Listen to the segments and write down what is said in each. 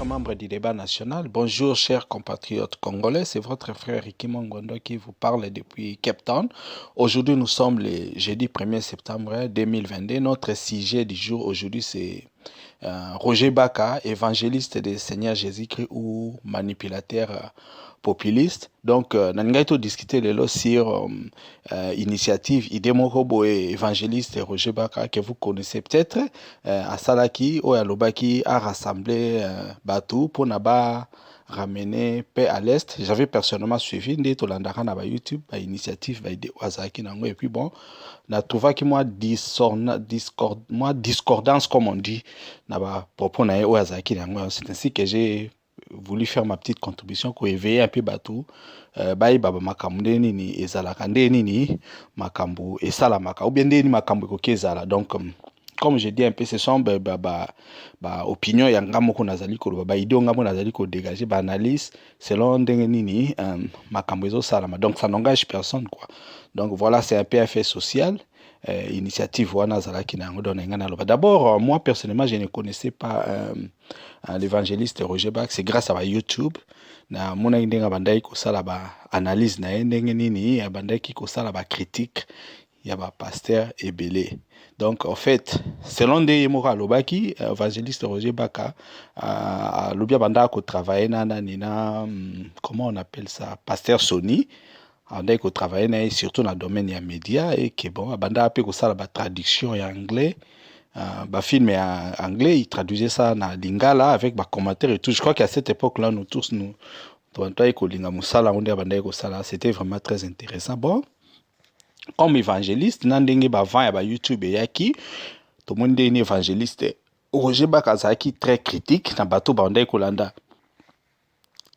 membres du débat national. Bonjour, chers compatriotes congolais. C'est votre frère Ricky Mongondo qui vous parle depuis Cape Town. Aujourd'hui, nous sommes le jeudi 1er septembre 2022. Notre sujet du jour aujourd'hui, c'est Roger Baka, évangéliste du Seigneur Jésus-Christ ou manipulateur populiste. Donc, nous allons discuter sur initiative Idemorobo et évangéliste Roger Baka que vous connaissez peut-être. À Salaki, ou à Lobaki, a rassemblé Batou pour naba ramener paix à l'Est. J'avais personnellement suivi des Tolandara na YouTube, initiative de Wazaki Nango. Et puis bon, na trouvé que moi discordance comme on dit, na propos na Wazaki Nango. C'est ainsi que j'ai voulu faire ma petite contribution pour éveiller un peu Batou. Baba makambu nini ezalaka nini makambu esalamaka ou bien nini makambu kokezala. Donc comme je dis un peu, ce sont opinion yanga moko nazali ko ba idée ngamo nazali ko dégager ba analyse selon ndenge nini makambo ezo salama. Donc ça n'engage personne quoi. Donc voilà, c'est un peu un fait social. Initiative wana zalaki na ngo dona ngana loba. D'abord moi personnellement je ne connaissais pas l'évangéliste Roger Bak, c'est grâce à YouTube na mona ndenga bandai ko sala ba analyse na ndenge nini bandai ki ko sala ba critique ya ba pasteur ebele. Donc en fait selon des moka lobaki évangéliste Roger Baka lobia banda ko travailler na comment on appelle ça, pasteur Sony andai ko travailler na surtout dans le domaine ya média et que bon banda pe ko sala ba traduction en anglais. Film en anglais, il traduisait ça en lingala avec des commentaires et tout. Je crois qu'à cette époque-là, nous tous, c'était vraiment très intéressant. Bon, comme évangéliste, nandenge bavant ya YouTube et yaki, tout le monde est évangéliste. Roger Bakazaki très critique, na bateau bandai kolanda.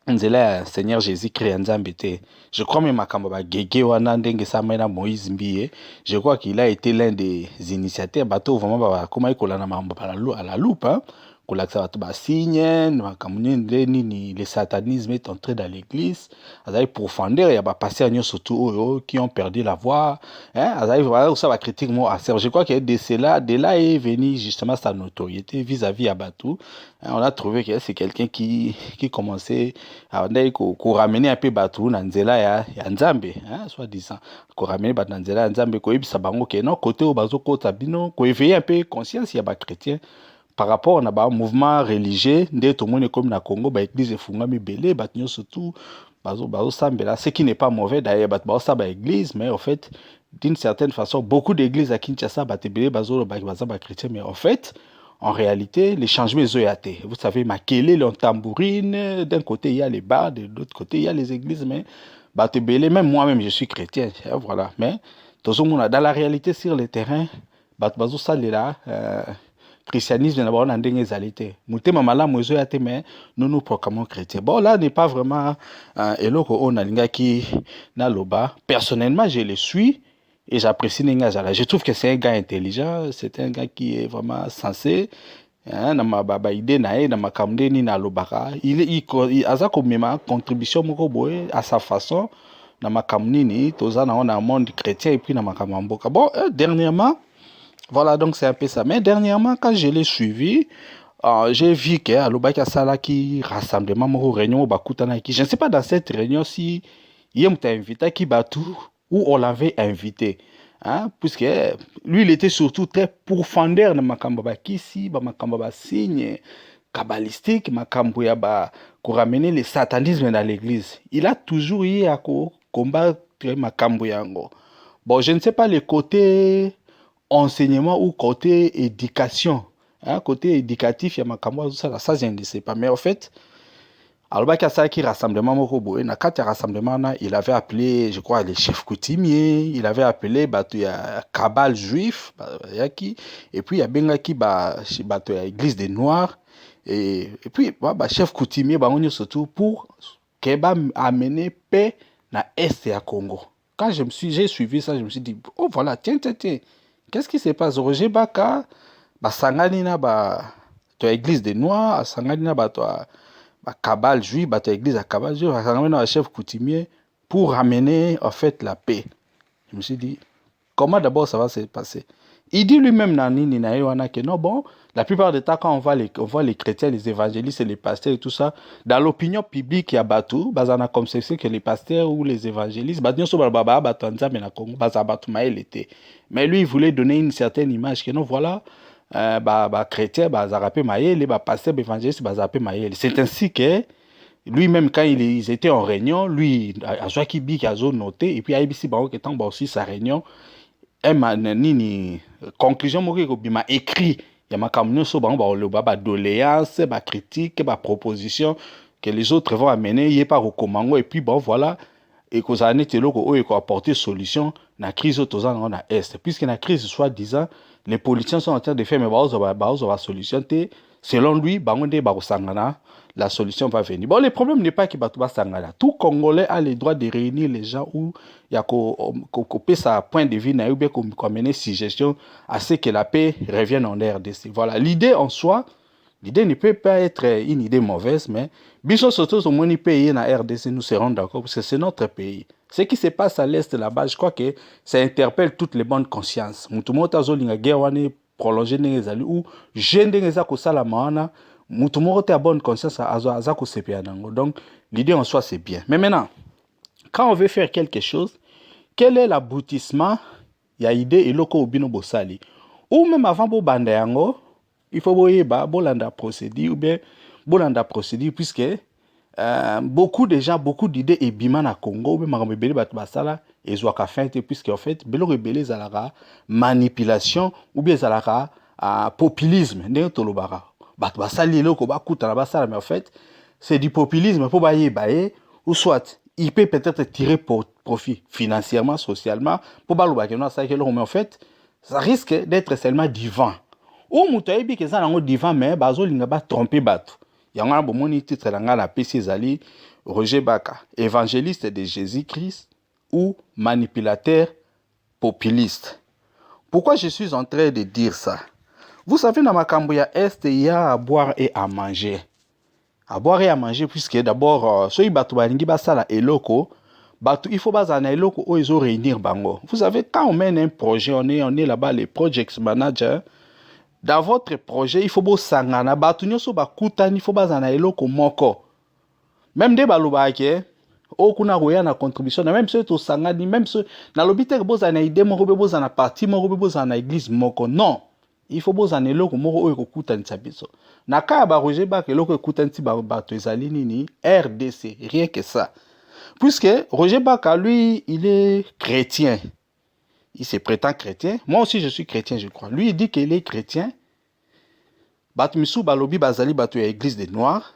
Nzela Seigneur Jésus-Christ Nzambe te. Je crois même Makamba Gege wana ndenge samena Moïse Mbiye. Je crois qu'il a été l'un des initiateurs bateau vraiment comment il kolana mamba à la loupe hein. Kolaksa bateau ba signe, ni le satanisme est entré dans l'église. Azaï profondeur ya ba passer agno surtout qui ont perdu la voix hein. Azaï voilà ça va critique moi. Je crois que de là est venu justement sa notoriété vis-à-vis à Batou. On a trouvé que c'est quelqu'un qui commençait à ramener un peu Batou dans nzela ya Nzambe hein, soit disant ko ramener Batou dans nzela ya Nzambe ko yebisa bango ke non côté au bazo kota bino ko éveiller un peu conscience ya ba chrétien par rapport à un mouvement religieux ndé to mone comme na Congo ba église efungami belé bato surtout bazo sambela, ce qui n'est pas mauvais d'ailleurs bato ça ba église, mais en fait d'une certaine façon beaucoup d'églises à Kinshasa bato belé bazo ba chrétien, mais en fait en réalité, les changements sont yatés. Vous savez, Makele, les tambourines, d'un côté il y a les bars, de l'autre côté il y a les églises, mais Batebele, même moi-même je suis chrétien, voilà. Mais dans la réalité sur le terrain, Batbazo Salela, christianisme d'abord dans des égalités. Moutema malamu ezo yate, mais nous proclamons chrétiens. Bon là n'est pas vraiment eloko on alinga ki na loba. Personnellement, je le suis. Et j'apprécie Nengazala. Je trouve que c'est un gars intelligent, c'est un gars qui est vraiment sensé. Il a comme contribution à sa façon. Dans ma communauté, on a un monde chrétien et puis dans ma communauté. Bon, dernièrement, voilà donc c'est un peu ça. Mais dernièrement, quand je l'ai suivi, j'ai vu qu'il y a Lobaka Salaki rassemblement, réunion, je ne sais pas dans cette réunion si il y a un invité qui batou où on l'avait invité. Hein, puisque lui, il était surtout très profondeur dans Makamba Kisi, Makamba signe kabbalistique, Makamba pour ramener le satanisme dans l'église. Il a toujours eu à combattre Makamba Yango. Bon, je ne sais pas le côté enseignement ou côté éducation. Hein, côté éducatif, il y a Makamba, ça je ne sais pas. Mais en fait, alors, qui rassemblement rassemblement, il avait appelé, je crois, les chefs coutumiers, il avait appelé cabal juif, et puis il y a Bengaki, l'église des Noirs, et puis, chef coutumier, surtout pour amener paix dans l'Est et à Congo. Quand j'ai suivi ça, je me suis dit, oh voilà, tiens, qu'est-ce qui se passe? Roger Baka, Sangani na l'église des Noirs, Sangani na cabal juif, église à cabal juif, un chef coutumier pour ramener en fait la paix. Je me suis dit, comment d'abord ça va se passer? Il dit lui-même que non, bon, La plupart des temps, quand on voit les chrétiens, les évangélistes et les pasteurs et tout ça, dans l'opinion publique, il y a Batou, Bazana comme c'est que les pasteurs ou les évangélistes, mais lui, il voulait donner une certaine image que non, voilà, chrétien, les pasteurs, évangélistes, c'est ainsi que lui-même, quand ils étaient en réunion, lui, à Joaki Bik, a noté, et puis à IBC Baroque étant aussi sa réunion, nini conclusion moko kobima écrit ya makambo nyonso bango baloba ba doléance ba critique ba proposition que les autres vont amener yé par recomango et puis bon voilà et kozala neti eloko oyo ko apporter solution na crise oyo toza nango na est puisque na crise soi-disant les politiciens sont en train de faire mais ba solution te selon lui bango nde bakosangana la solution va venir. Bon, le problème n'est pas que Batouba Sangala. Tout Congolais a le droit de réunir les gens où il y a coupé sa point de vue, ou bien qu'on mener suggestion à ce que la paix revienne en RDC. Voilà. L'idée en soi, l'idée ne peut pas être une idée mauvaise, mais Bichon surtout au moins pays en RDC, nous serons d'accord parce que c'est notre pays. Ce qui se passe à l'est là-bas, je crois que ça interpelle toutes les bonnes consciences. Moutoumota Zolinga Guerwane prolongé n'ezali ou jeune n'eza ko sala maana. Moutoumoro te a bonne conscience à Azako Sepianango. Donc, l'idée en soi, c'est bien. Mais maintenant, quand on veut faire quelque chose, quel est l'aboutissement? Il y a idée et loko obino bosali. Ou même avant bo bandayango, il faut boyeba, bolanda procédure, ou bien bolanda procédure, puisque beaucoup de gens, beaucoup d'idées et bima na Congo, ou même marambe bele bat basala, et zoaka feinte, puisque en fait, belo rebelle zalara, manipulation, ou bien zalara, populisme, n'est tolobara. Mais en fait, c'est du populisme pour bailler, ou soit il peut peut-être tirer profit financièrement, socialement, pour mais en fait, ça risque d'être seulement du vent. Ou moutaïbi que ça du vent, mais bazo linga ba tromper batu. Yanga bomoni titre langa la PC Zali, Roger Baka, évangéliste de Jésus-Christ ou manipulateur populiste. Pourquoi je suis en train de dire ça? Vous savez, dans ma Cambria Est, il y a à boire et à manger. À boire et à manger, puisque d'abord, ceux qui sont eloko, il faut bazana eloko où ils ont réunir bango. Vous savez, quand on mène un projet, on est là-bas, les project managers. Dans votre projet, il faut bo sangana, batu nyoso bakutani, il faut bazana eloko moko. Même des balubake, okuna roya na contribution, même ceux to sangani, même ceux, na lobite bozana idée moko, bozana parti moko, bozana église moko. Non. Il faut que vous eloko moko oyo kokutanisa biso. Na ka ba Roger Bak eloko kokutanisi bato ezali nini RDC, rien que ça. Puisque Roger Bak lui, il est chrétien. Il se prétend chrétien. Moi aussi je suis chrétien, je crois. Lui il dit qu'il est chrétien. Bato misu balobi bazali bato ya église des Noirs.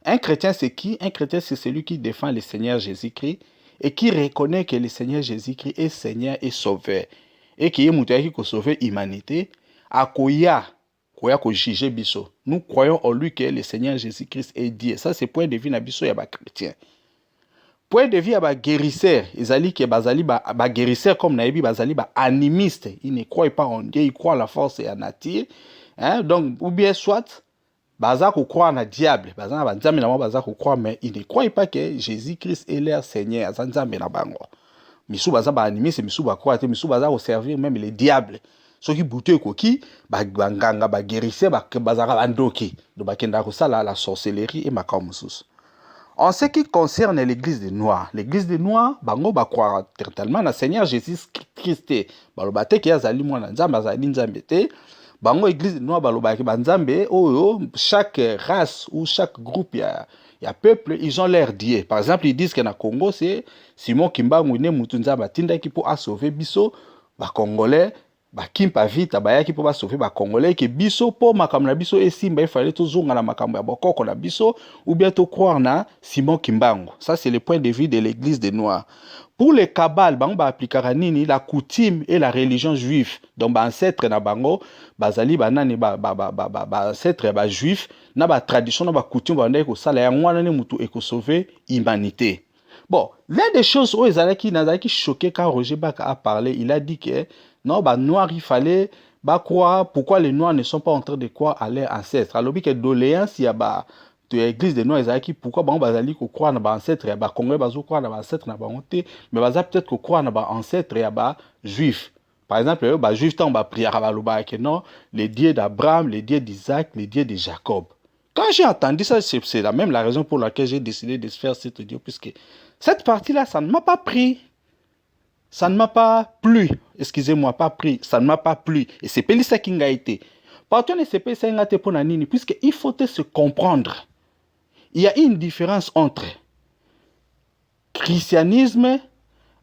Un chrétien c'est qui? Un chrétien c'est celui qui défend le Seigneur Jésus-Christ et qui reconnaît que le Seigneur Jésus-Christ est Seigneur et Sauveur et qui est moutoya qui sauver l'humanité. Akoya ko juger biso. Nous croyons en lui que le Seigneur Jésus-Christ est Dieu. Ça c'est point de vue na biso ya ba chrétien. Point de vue ya ba guérisseur, ezali ke bazali ba guérisseur comme nayebi bazali ba animiste. Ils ne croient pas en Dieu, ils croient en la force et en nature. Hein? Donc ou bien soit baza ko croire na diable, baza na nzambe na baza ko croire mais ils ne croient pas que Jésus-Christ est leur Seigneur, nzambe na bango. Misu baza ba animiste, misu ba croire te, misu baza ko servir même les diables. Ceux qui boutent koki, banganga, guérisseur, bazara bandoki, donc bakenda ko sala la sorcellerie et makamusus. En ce qui concerne l'église des Noirs, l'église des Noirs, bango ba croire totalement na Seigneur Jésus-Christ. Balobate ki azali mwana nzambe azali nzambe te. Bango église des Noirs balobaki banzambe oyo chaque race ou chaque groupe ya peuple, ils ont leur Dieu. Par exemple, ils disent que na Congo c'est Simon Kimbangu ne mutunza batinda ki pour sauver biso ba Congolais. Bakimpa vita bayaki po ba sauver ba Congolais que biso po makambo na biso esimba il fallait to zonga na makambo ya bokoko na biso ou bien to croire na Simon Kimbangu. Ça c'est le point de vue de l'église des Noirs. Pour les Kabbales, bango ba appliquera nini la coutume et la religion juive. Donc ba ancêtre na bango bazali banani ba ancêtre ba juif na ba tradition na ba coutume ba ndeko sala ya ngwana ne mutu eko sauver humanité. Bon, l'une des choses où Nazaki choqué quand Roger Baka a parlé, il a dit que non, bah, Noirs, il fallait croire pourquoi les Noirs ne sont pas en train de croire à leurs ancêtres. Alors, il y a doléance, il y a l'église des Noirs, Nazaki, pourquoi bah, on va croire à leurs ancêtres, il y a Congolais, bah, croire à leurs ancêtres, mais bah, peut-être croire à leurs ancêtres, il y a juifs. Par exemple, bah, juif tant bah prière à que non, les dieux d'Abraham, les dieux d'Isaac, les dieux de Jacob. Quand j'ai entendu ça, c'est la même la raison pour laquelle j'ai décidé de faire cette audio, puisque cette partie-là, ça ne m'a pas pris. Ça ne m'a pas plu. Excusez-moi, pas pris. Ça ne m'a pas plu. Et c'est pas ça qui a été. Partout, c'est pas ça qui a été pour Nanini, puisqu'il faut se comprendre. Il y a une différence entre christianisme,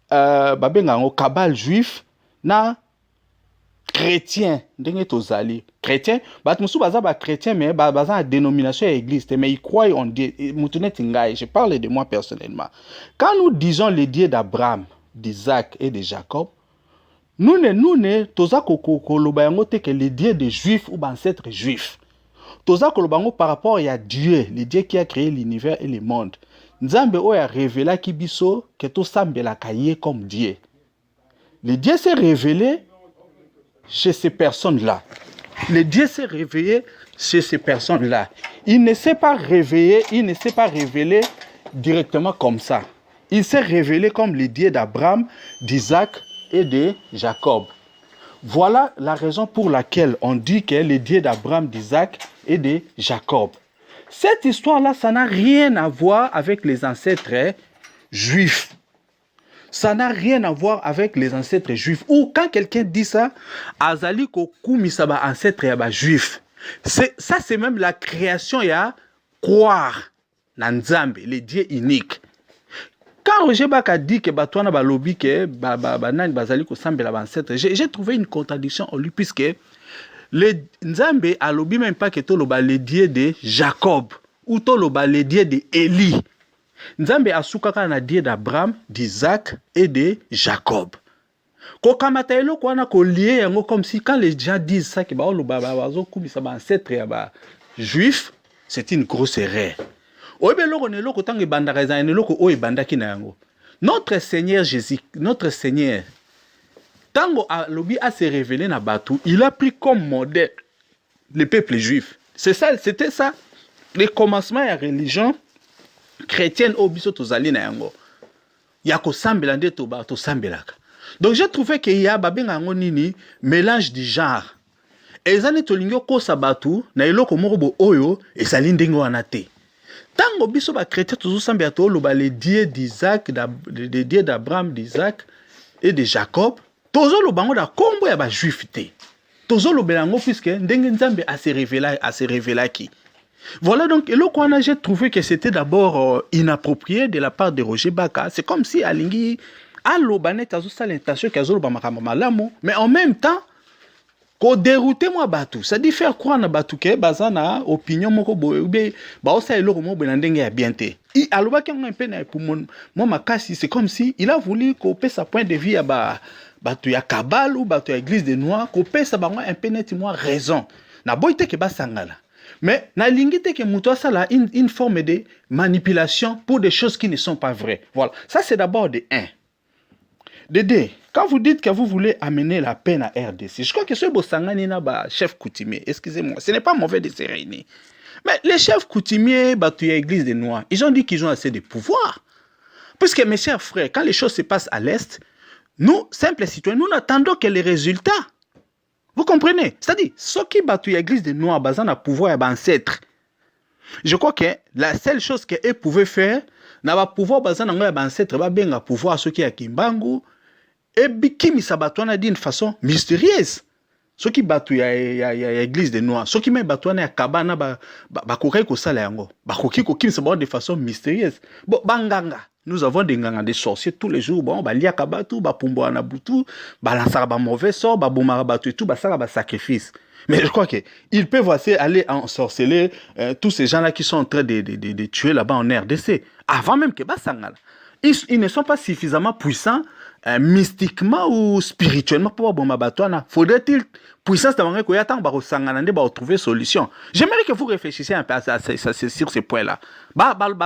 cabal juif, na chrétien. Chrétien, chrétien, mais la dénomination église, mais ils croient en Dieu. Je parle de moi personnellement. Quand nous disons les dieux d'Abraham, d'Isaac et de Jacob, nous ne toza kolobango te que les dieux des juifs ou ancêtres juifs. Toza kolobango par rapport à Dieu, le Dieu qui a créé l'univers et le monde. Nzambe oya révélé ki biso que to sambela kaye comme Dieu. Le Dieu s'est révélé chez ces personnes-là. Le Dieu s'est révélé chez ces personnes-là. Il ne s'est pas réveillé, il ne s'est pas révélé directement comme ça. Il s'est révélé comme le Dieu d'Abraham, d'Isaac et de Jacob. Voilà la raison pour laquelle on dit que le Dieu d'Abraham, d'Isaac et de Jacob. Cette histoire-là, ça n'a rien à voir avec les ancêtres juifs. Ça n'a rien à voir avec les ancêtres juifs. Ou quand quelqu'un dit ça, Azali kokumi saba ancêtre yaba juif. Ça, c'est même la création ya croire na Nzambe, le Dieu unique. Quand Roger Baka dit que Batouana Balobi que bazali ko sambela ancêtre, j'ai trouvé une contradiction en lui puisque le Nzambe a lobi même pas que toloba le Dieu de Jacob ou toloba le Dieu de Élie. Nzambe a soukaka na Dieu d'Abraham, d'Isaac et de Jacob. Ko kamata eloko wana ko lié yango comme si quand les gens disent ça que ba oloba bazo kumisa ba ancêtre ya ba juif, c'est une grosse erreur. Notre Seigneur Jésus, notre Seigneur, Tango a se révélé na Batou, il a pris comme modèle le peuple juif. C'est ça, c'était ça. Le commencement de la religion chrétienne au biso tozali na yango. Yako sambela nde to sambelaka. Donc j'ai trouvé qu'il y a babenga nini mélange du genre. Ezani tolingyo ko sabatu na eloko moko bo oyo ezali ndenge wana te. Tango biso ba chrétien toujours sambela to loba les dieux d'Isaac, les dieux d'Abraham, d'Isaac et de Jacob. Tozo lobango da kombo ya ba juif te. Tozo lobelango puisque ndenge Nzambe a se révélé qui. Voilà donc, j'ai trouvé que c'était d'abord inapproprié de la part de Roger Baka. C'est comme si Alingi a l'obanet à sa l'intention qu'elle a mais en même temps, qu'on déroutait moi Batou. Ça dit faire croire na Batou que bazana opinion moko boye ba osa eloko mo benandenge ya bienté. I aloba ki un peu na pour moi makasi, c'est comme si il a voulu couper sa point de vue à Batou ya Kabal ou Batou ya Église des Noirs, couper sa bango un peu net moi raison. Na boite ke ba sangala. Mais na lingite que muto ça une forme de manipulation pour des choses qui ne sont pas vraies. Voilà. Ça c'est d'abord de 1. De 2. Quand vous dites que vous voulez amener la paix à RDC, je crois que ce Bossangani n'a pas chef coutumier. Excusez-moi, ce n'est pas mauvais de se réunir. Mais les chefs coutumiers, Batouya Église des Noirs, ils ont dit qu'ils ont assez de pouvoir. Puisque mes chers frères, quand les choses se passent à l'Est, nous, simples citoyens, nous n'attendons que les résultats. Vous comprenez? C'est-à-dire, ceux qui battent l'église des Noirs, basant à pouvoir et ancêtre. Je crois que la seule chose qu'ils pouvaient faire, n'a pas pouvoir basant à ancêtre, va bien à pouvoir ceux qui a Kimbangu, et Bikimi Sabatouana d'une façon mystérieuse. Ceux qui battent l'église des Noirs, ceux qui même battent à Kabana, Bakouré Kosalayango, Bakoki Kokim Sabat de façon mystérieuse. Bon, Banganga. Nous avons des sorciers tous les jours. Bon, Balia Kabatu, Bapumbo Anabutu, Balansara mauvais sort, Baboumarabatou et tout, Basara sacrifice. Mais je crois qu'ils peuvent aussi aller ensorceler tous ces gens-là qui sont en train de tuer là-bas en RDC. Avant même que Bassangala. Ils ne sont pas suffisamment puissants mystiquement ou spirituellement pour Bombabatouana. Faudrait-il puissance d'avoir que yatan ba sangana ba trouver solution. J'aimerais que vous réfléchissiez un peu sur ces points-là.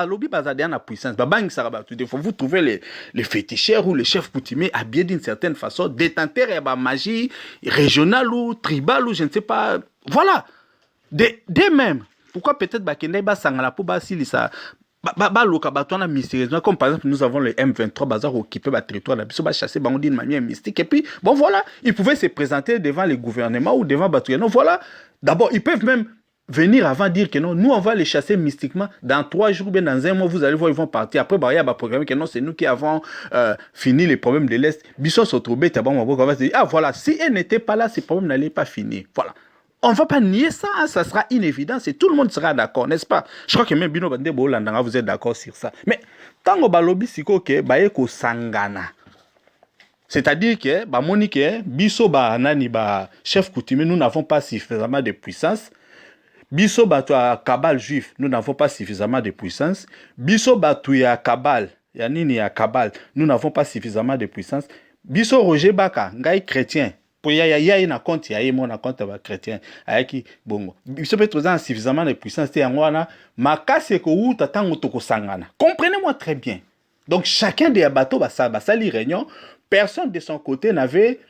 Lobi bazadiana puissance, bang sarabatu. Il faut vous trouver les féticheurs ou les chefs coutumiers habillés d'une certaine façon, détenteurs et magie régionale ou tribale ou je ne sais pas. Voilà. Dès même. Pourquoi peut-être Bakende ba sangala pour ba silisa baloka batona mystérieusement, comme par exemple nous avons le M23 bazar occupé le territoire là, ils chasser d'une manière mystique et puis bon voilà, ils pouvaient se présenter devant les gouvernements ou devant Batouya. Voilà, d'abord ils peuvent même venir avant dire que non, nous on va les chasser mystiquement dans 3 jours, bien dans 1 mois, vous allez voir, ils vont partir. Après, bah, il y a un programme que non, c'est nous qui avons fini les problèmes de l'Est. Bisson se trouver, on va se dire, ah voilà, si elle n'était pas là, ces problèmes n'allaient pas finir. Voilà. On ne va pas nier ça, hein, ça sera une évidence et tout le monde sera d'accord, n'est-ce pas? Je crois que même Bino Bande Bolandanga, vous êtes d'accord sur ça. Mais tant que balobi siko ke baeko sangana. C'est-à-dire que ba Monique, biso ba nani ba chef coutumier, nous n'avons pas suffisamment de puissance. Biso batu ya kabal juif, nous n'avons pas suffisamment de puissance. Biso batu ya kabal, ya nini ya kabal, nous n'avons pas suffisamment de puissance. Biso Roger Baka, ngai chrétien. Pour ya na compte ya mon na compte ba chrétien. Ayaki bongo. Biso peut être suffisamment de puissance te yangwana, makase ko uta tango toko sangana. Comprenez-moi très bien. Donc chacun des bateaux basali réunion, personne de son côté n'avait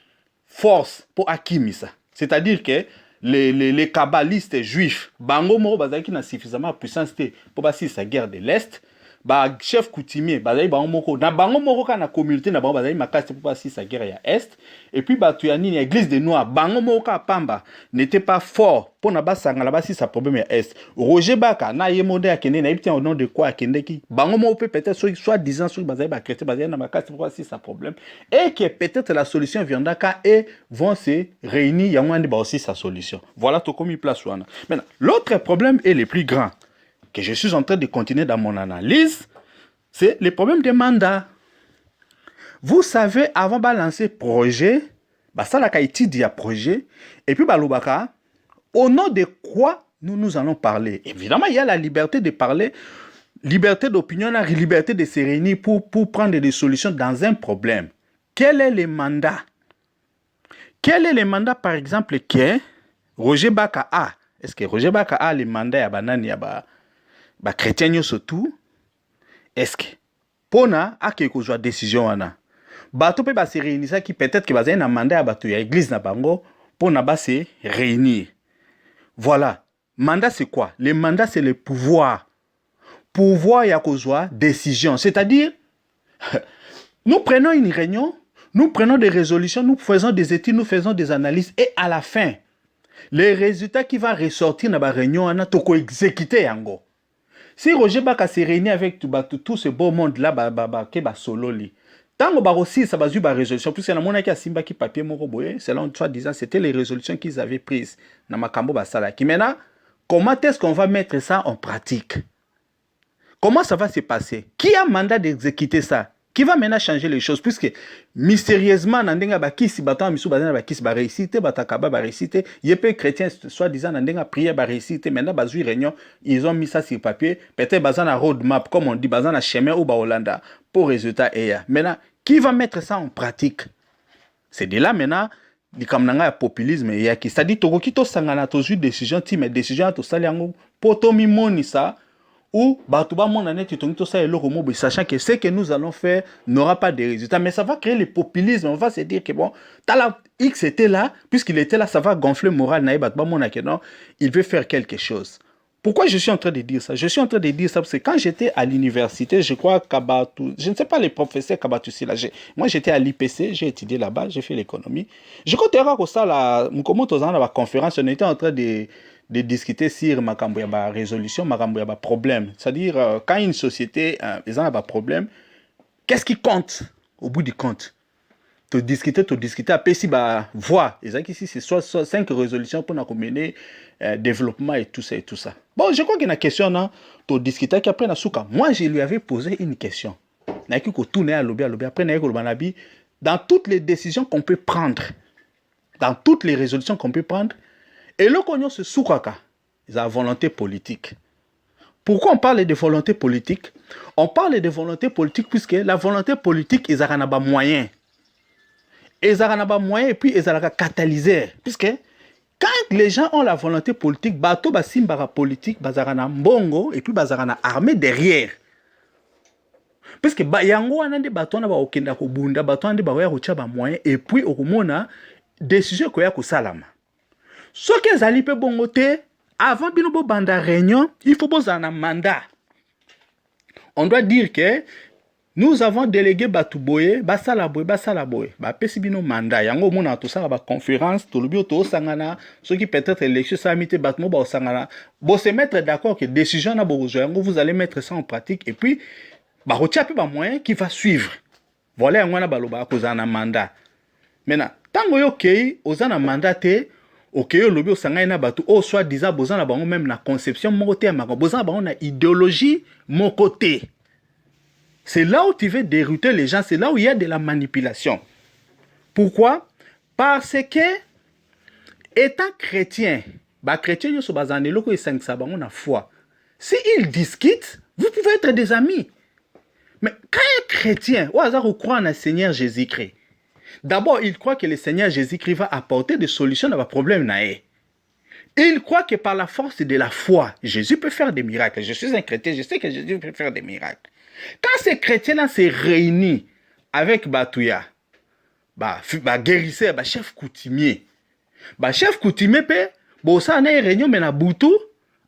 force pour akimisa. C'est-à-dire que les kabbalistes juifs, bango moro bazaki na suffisamment puissance pour basi sa guerre de l'Est, ba chef coutumier bazali bango moko na bango moko ka na communauté na bango bazali makasi pour basi sa guerre ya Est, et puis batu ya nini église de Noirs bango moko ka pamba n'était pas fort pour na basanga la basi sa problème ya Est. Roger Baka na yemonde akende na ibti au nom de quoi akende ki bango moko peut-être soit disant sur bazali ba chrétien bazali na makasi pour basi sa problème, et que peut-être la solution viendra quand et vont se réunir yangwandi ba aussi sa solution. Voilà tout comme il place wana. Maintenant l'autre problème est le plus grand que je suis en train de continuer dans mon analyse, c'est le problème des mandats. Vous savez, avant de lancer projet, ça la étude du projet, et puis balobaka, au nom de quoi nous allons parler. Évidemment, il y a la liberté de parler, liberté d'opinion, la liberté de se réunir pour prendre des solutions dans un problème. Quel est le mandat? Quel est le mandat, par exemple, que Roger Baka a? Est-ce que Roger Baka a le mandat ya banani ya ba chrétien surtout? Est-ce que pona a quelque chose décision wana bato pe ba se réunir ça qui peut-être que bazali na mandat ya bato ya église na bango pona ba se réunir. Voilà, mandat c'est quoi? Le mandat c'est le pouvoir ya kozwa décision, c'est-à-dire nous prenons une réunion, nous prenons des résolutions, nous faisons des études, nous faisons des analyses, et à la fin les résultats qui vont ressortir dans la réunion wana toko exécuter yango. Si Roger Baka se réunit avec tout ce beau monde-là, solo li. Tant que aussi ça va jouer la résolution, puisque la monnaie qui a simba qui papier moko boye, selon toi disant c'était les résolutions qu'ils avaient prises dans Makambo Basala. Qui maintenant, comment est-ce qu'on va mettre ça en pratique? Comment ça va se passer? Qui a mandat d'exécuter ça? Qui va maintenant changer les choses? Puisque mystérieusement, nandenga bakisi batan misu bazana bakisi ba réussite, batakaba ba réussite, yepé chrétien soit disant nandenga prière ba réussite, maintenant bazui réunion, ils ont mis ça sur papier, peut-être bazana roadmap comme on dit, bazana chemin ou ba Hollanda pour résultat eya. Maintenant, qui va mettre ça en pratique? C'est de là maintenant li kamnanga ya populisme eya ki, c'est-à-dire tokoki to sangana to ju décision ti mais décision to saliango poto mi monisa ou sachant que ce que nous allons faire n'aura pas de résultats. Mais ça va créer le populisme. On va se dire que bon, X était là, puisqu'il était là, ça va gonfler le moral. Il veut faire quelque chose. Pourquoi je suis en train de dire ça? Je suis en train de dire ça parce que quand j'étais à l'université, je crois Kabatou, je ne sais pas les professeurs Kabatou si là. Moi j'étais à l'IPC, j'ai étudié là-bas, j'ai fait l'économie. Je crois que ça, la conférence, on était en train de discuter sur ma résolution, ma problème. C'est-à-dire, quand une société, ils ont un problème, qu'est-ce qui compte au bout du compte? Te discuter, après si voix. Ici, c'est soit 5 résolutions pour nous mener développement et tout ça et tout ça. Bon, je crois qu'il y a une question, non? Tu discuter qu'après, moi, je lui avais posé une question. Après, dans toutes les décisions qu'on peut prendre, dans toutes les résolutions qu'on peut prendre, et le cognon se soukaka, ils ont la volonté politique. Pourquoi on parle de volonté politique? On parle de volonté politique puisque la volonté politique, ils ont un moyen. Ils ont un moyen et puis ils ont un catalyseur. Puisque quand les gens ont la volonté politique, bato basimbara politique, bazarana mbongo et puis bazarana armée derrière. Puisque yango anande bato na ba okenda ko bunda, bato ande ba ya ko ba moyen et puis okomona décision ko ya ko salama. Ce que zali pe bongo te, avant bino bo banda réunion, il faut poser un mandat. On doit dire que nous avons délégué Batouboye, Basalaboye, Basalaboye. Pesi bino mandat. Yango mona tout ça ba conférence, tout le bio to sangana, ceux qui peut-être élection samité batmo ba sangana. Bon se mettre d'accord que décision na bozo yango vous allez mettre ça en pratique et puis ba retia pe ba moyen qui va suivre. Voilà yango na baloba ko za na mandat. Maintenant, tango yo kei ozana mandat te OK, le bio sangana na batu o soit disant bozana bango même na conception moko te ma bozana bango na idéologie mon côté. C'est là où tu veux dérouter les gens, c'est là où il y a de la manipulation. Pourquoi? Parce que, étant chrétien, chrétien, on a foi. S'ils discutent, vous pouvez être des amis. Mais quand un chrétien, au hasard, croit en un Seigneur Jésus-Christ, d'abord, il croit que le Seigneur Jésus-Christ va apporter des solutions à vos problèmes. Il croit que par la force de la foi, Jésus peut faire des miracles. Je suis un chrétien, je sais que Jésus peut faire des miracles. Quand ces chrétiens-là se réunissent avec Batouya, guérisseur, chef coutumier, chef coutumier, ça na réunion mais na butu,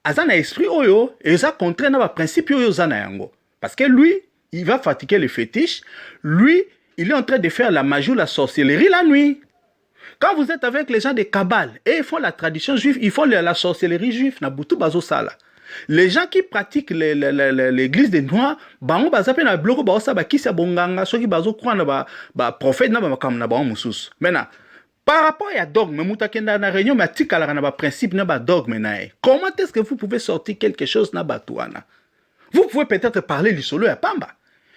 azana esprit oyo, et ça contraint na principe oyo zana yango. Parce que lui, il va fatiguer les fétiches, lui, il est en train de faire la magie ou la sorcellerie la nuit. Quand vous êtes avec les gens de Kabbale, et ils font la tradition juive, ils font la sorcellerie juive, na butu bazo sala. Les gens qui pratiquent l'église des Noirs, bango bazape na bloko ba osa ba kisa bonganga soki bazo croire na ba prophète na ba kam na ba mususu. Maintenant, par rapport à dogme, mutakenda na réunion ma tikala na ba principe na ba dogme na. Comment est-ce que vous pouvez sortir quelque chose na batouana? Vous pouvez peut-être parler du solo ya pamba.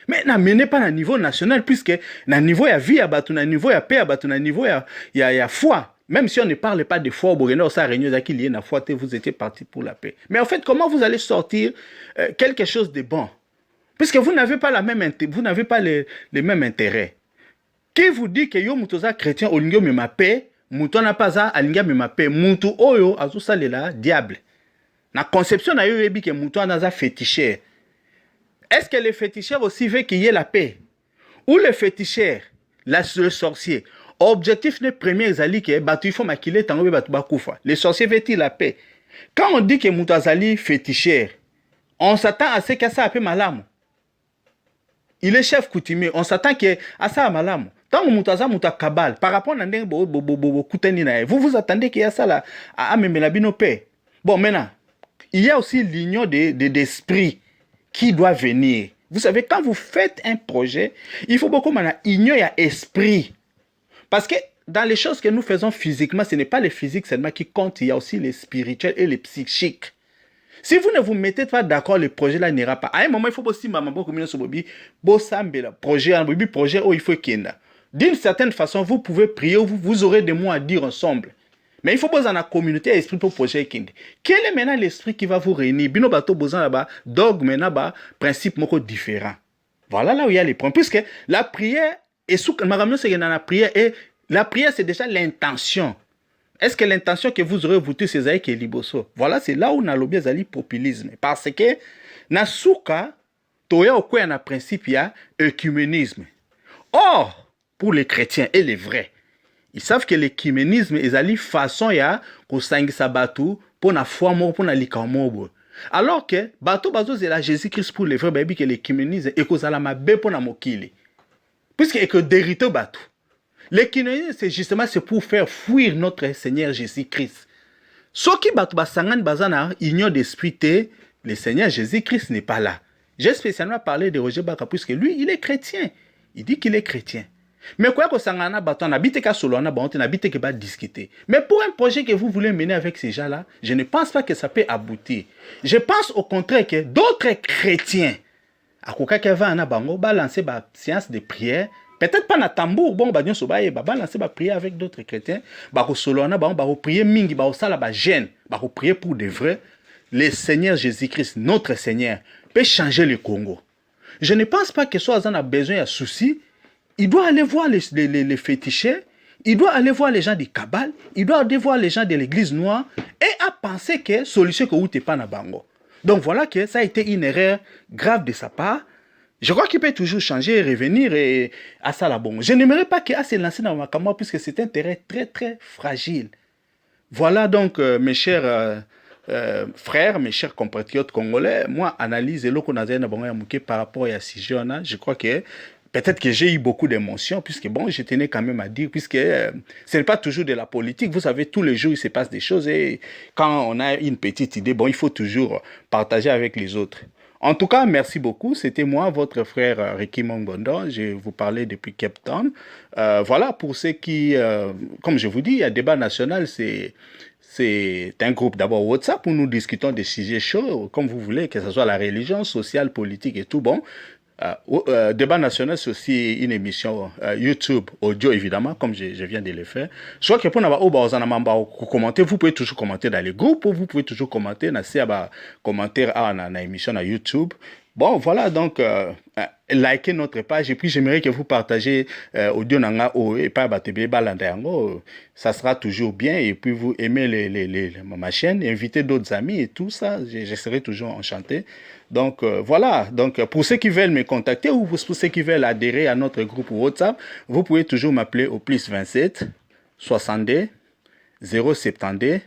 Mais n'amenez pas à niveau national puisque na niveau ya vie à batu, na niveau ya paix à batu, na niveau ya foi. Même si on ne parle pas de foi, vous étiez parti pour la paix. Mais en fait, comment vous allez sortir quelque chose de bon? Puisque vous n'avez pas vous n'avez pas les mêmes intérêts. Qui vous dit que yo mutoza chrétien olingyo me ma paix, muto na pas za alinga me ma paix, muto oyo azusa lela diable. Na conception na yo yebi que muto anaza féticheur. Est-ce que les féticheurs aussi veulent qu'il y ait la paix? Ou les féticheurs, le sorcier? Objectif ne premier zali que batu faut maquiller tango batu bakufa. Les sorciers veulent-ils la paix? Quand on dit que Moutazali féticheur, on s'attend à ce que ça appelle malam. Il est chef coutumier, on s'attend à ça malam. Tant que Moutaza Mouta Kabbale, par rapport à n'endeng vous vous attendez qu'il y a ça là à Memelabino paix. Bon maintenant, il y a aussi l'union d'esprit qui doit venir. Vous savez, quand vous faites un projet, il faut beaucoup maintenant union et esprit. Parce que dans les choses que nous faisons physiquement, ce n'est pas le physique seulement qui compte, il y a aussi les spirituels et les psychiques. Si vous ne vous mettez pas d'accord, le projet là n'ira pas. À un moment, il faut aussi projet où il faut qu'il. D'une certaine façon, vous pouvez prier, vous aurez des mots à dire ensemble. Mais il faut poser dans la communauté esprit pour projet Kinde. Quel est maintenant l'esprit qui va vous réunir? Bino bato besoin là-bas, dogme là-bas, principe moko différent. Voilà là où il y a les points. Puisque la prière et la prière, c'est déjà l'intention. Est-ce que l'intention que vous aurez voté, c'est ça qui est liboso? Voilà, c'est là où on a l'objet de populisme. Parce que, na souka, toya okwe na principe, il y a œcuménisme. Or, pour les chrétiens et les vrais, ils savent que l'écuménisme est une façon ya ko sangisa batu pour na foi mo pour na likamobo. Alors que bato bazo zela Jésus-Christ pour les vrais, baby que l'écuménisme est cause la mabe pour na mokili. Puisque est que dérité bateau. L'économie, c'est justement pour faire fuir notre Seigneur Jésus-Christ. Ce qui basangan bazana union d'esprit, le Seigneur Jésus-Christ n'est pas là. J'ai spécialement parlé de Roger Baka puisque lui, il est chrétien. Il dit qu'il est chrétien. Mais quoi que sangana baton n'habite qu'à solo n'habite que pas discuter. Mais pour un projet que vous voulez mener avec ces gens-là, je ne pense pas que ça peut aboutir. Je pense au contraire que d'autres chrétiens à quoi que va bango balancer ba séance de prière, peut-être pas na tambour bon ba nyonso ba balancer ba prière avec d'autres chrétiens, ba ko solo na ba prier mingi ba sala ba jeûne, ba prier pour de vrai. Le Seigneur Jésus-Christ, notre Seigneur, peut changer le Congo. Je ne pense pas que soit a besoin de souci. Il doit aller voir les féticheurs, il doit aller voir les gens du Kabbale, il doit aller voir les gens de l'église noire et à penser que solution que ou t'es pas na bango. Donc voilà que ça a été une erreur grave de sa part. Je crois qu'il peut toujours changer et revenir à ça la bon. Je n'aimerais pas qu'il se lance dans ma caméra puisque c'est un terrain très très fragile. Voilà donc mes chers frères, mes chers compatriotes congolais, moi, analyse et par rapport à Sijona, je crois que peut-être que j'ai eu beaucoup d'émotions, puisque bon, je tenais quand même à dire, puisque ce n'est pas toujours de la politique. Vous savez, tous les jours, il se passe des choses et quand on a une petite idée, bon, il faut toujours partager avec les autres. En tout cas, merci beaucoup. C'était moi, votre frère Ricky Mongbondo. Je vous parlais depuis Cape Town. Voilà, pour ceux qui, comme je vous dis, il y a débat national, c'est un groupe d'abord WhatsApp où nous discutons des sujets chauds, comme vous voulez, que ce soit la religion, sociale, politique et tout. Bon, Débat national, c'est aussi une émission YouTube, audio évidemment, comme je viens de le faire. Soit que pour commenter, vous pouvez toujours commenter dans les groupes, ou vous pouvez toujours commenter dans ces commentaires dans l'émission à YouTube. Bon, voilà, donc, likez notre page et puis j'aimerais que vous partagez audio nanga et pas batebe balandango. Ça sera toujours bien et puis vous aimez ma chaîne, invitez d'autres amis et tout ça, je serai toujours enchanté. Donc, voilà, donc pour ceux qui veulent me contacter ou pour ceux qui veulent adhérer à notre groupe WhatsApp, vous pouvez toujours m'appeler au plus 27 62 070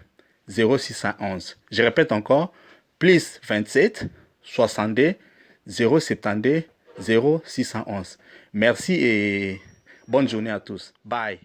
0611. Je répète encore, plus 27 62 070 0611. Merci et bonne journée à tous. Bye.